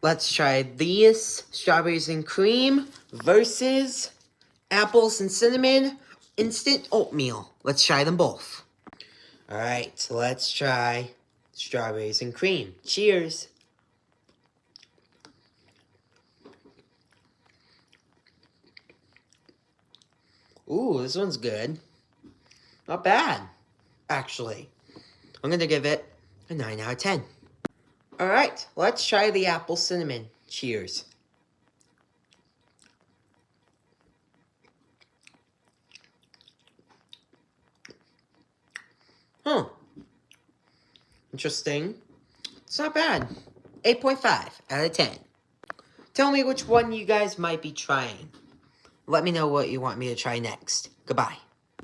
Let's try these strawberries and cream versus apples and cinnamon instant oatmeal. Let's try them both. Alright, so let's try strawberries and cream. Cheers! Ooh, this one's good. Not bad, actually. I'm gonna give it a 9 out of 10. Alright, let's try the apple cinnamon. Cheers. Huh. Interesting. It's not bad. 8.5 out of 10. Tell me which one you guys might be trying. Let me know what you want me to try next. Goodbye.